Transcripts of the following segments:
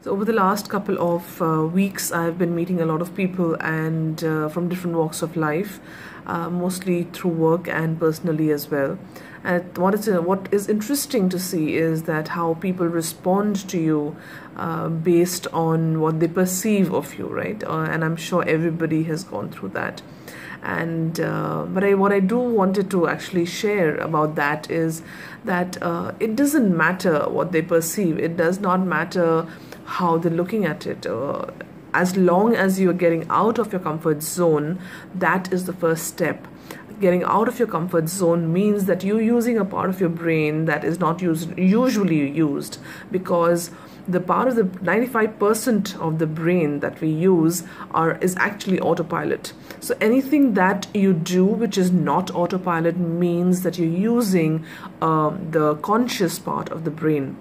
So over the last couple of weeks, I've been meeting a lot of people and from different walks of life, mostly through work and personally as well. And what is interesting to see is that how people respond to you based on what they perceive of you, right? And I'm sure everybody has gone through that. And what I do wanted to actually share about that is that it doesn't matter what they perceive. It does not matter how they're looking at it. As long as you're getting out of your comfort zone, that is the first step. Getting out of your comfort zone means that you're using a part of your brain that is not usually used, because the part of the 95% of the brain that we use is actually autopilot. So anything that you do which is not autopilot means that you're using the conscious part of the brain.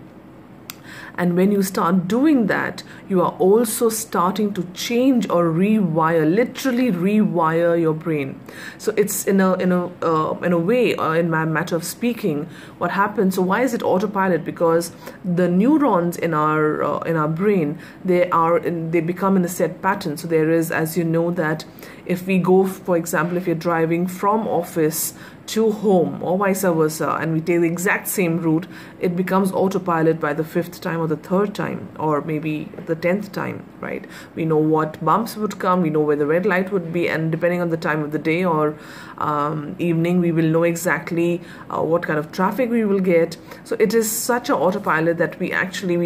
And when you start doing that, you are also starting to change or rewire, literally rewire your brain. So it's in a way, in my matter of speaking, what happens. So why is it autopilot? Because the neurons in our brain, they become in a set pattern. So there is, as you know, that if we go, for example, if you're driving from office to home or vice versa, and we take the exact same route, it becomes autopilot by the 5th time or the 3rd time or maybe the 10th time, right? We know what bumps would come, we know where the red light would be, and depending on the time of the day or evening, we will know exactly what kind of traffic we will get. So it is such an autopilot that we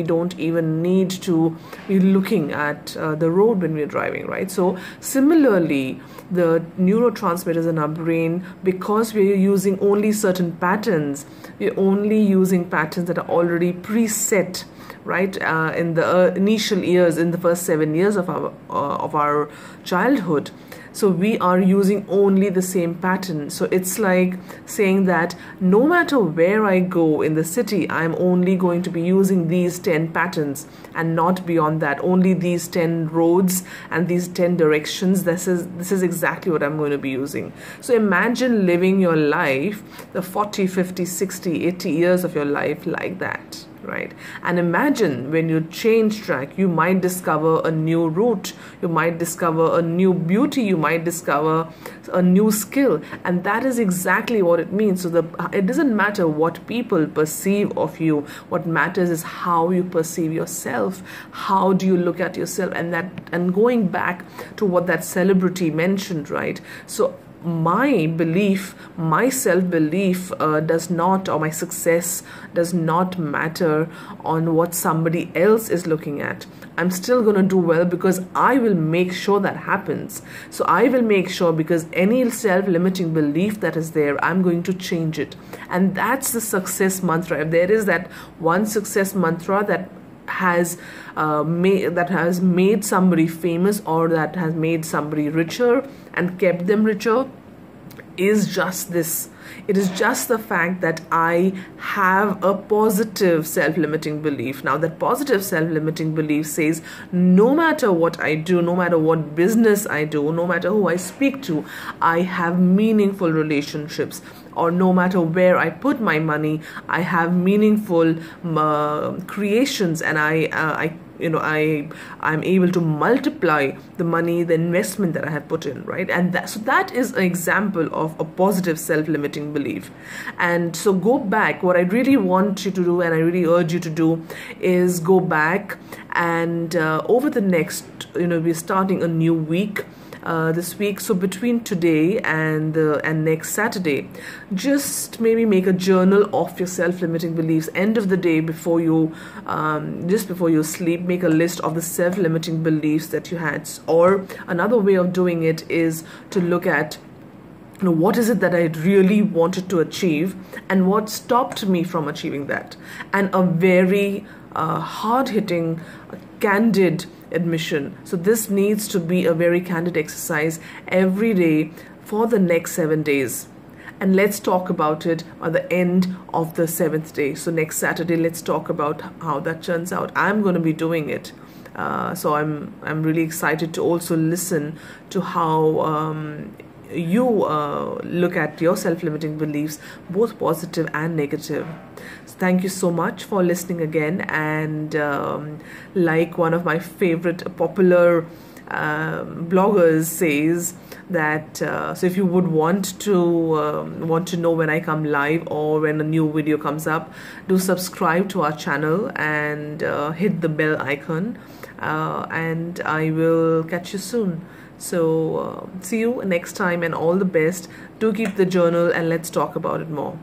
don't even need to be looking at the road when we're driving, right? So similarly, the neurotransmitters in our brain, because we're using only certain patterns, we're only using patterns that are already preset, right? In the initial years, in the first 7 years of our childhood. So we are using only the same pattern. So it's like saying that no matter where I go in the city, I'm only going to be using these 10 patterns and not beyond that. Only these 10 roads and these 10 directions. This is exactly what I'm going to be using. So imagine living your life, the 40, 50, 60, 80 years of your life like that. Right? And imagine when you change track, you might discover a new route, you might discover a new beauty, you might discover a new skill, and that is exactly what it means. So it doesn't matter what people perceive of you. What matters is how you perceive yourself. How do you look at yourself? And going back to what that celebrity mentioned, right? So my belief, my self-belief does not, or my success does not matter on what somebody else is looking at. I'm still going to do well because I will make sure that happens. So I will make sure, because any self-limiting belief that is there, I'm going to change it. And that's the success mantra. If there is that one success mantra that has made somebody famous, or that has made somebody richer and kept them richer, is just this. It is just the fact that I have a positive self-limiting belief. Now that positive self-limiting belief says, no matter what I do, no matter what business I do, no matter who I speak to, I have meaningful relationships. Or no matter where I put my money, I have meaningful creations, and I'm able to multiply the money, the investment that I have put in, right? And so that is an example of a positive self-limiting belief. And so go back. What I really want you to do, and I really urge you to do, is go back and over the next, we're starting a new week. This week, so between today and next Saturday, just maybe make a journal of your self-limiting beliefs. End of the day, before you just before you sleep, make a list of the self-limiting beliefs that you had. Or another way of doing it is to look at, what is it that I really wanted to achieve and what stopped me from achieving that. And a very hard-hitting, candid admission. So this needs to be a very candid exercise every day for the next 7 days. And let's talk about it at the end of the 7th day. So next Saturday, let's talk about how that turns out. I'm going to be doing it. So I'm really excited to also listen to how you look at your self-limiting beliefs, both positive and negative. So thank you so much for listening again. And like one of my favorite popular bloggers says that so if you would want to know when I come live or when a new video comes up, do subscribe to our channel and hit the bell icon, and I will catch you soon. So see you next time, and all the best. Do keep the journal and let's talk about it more.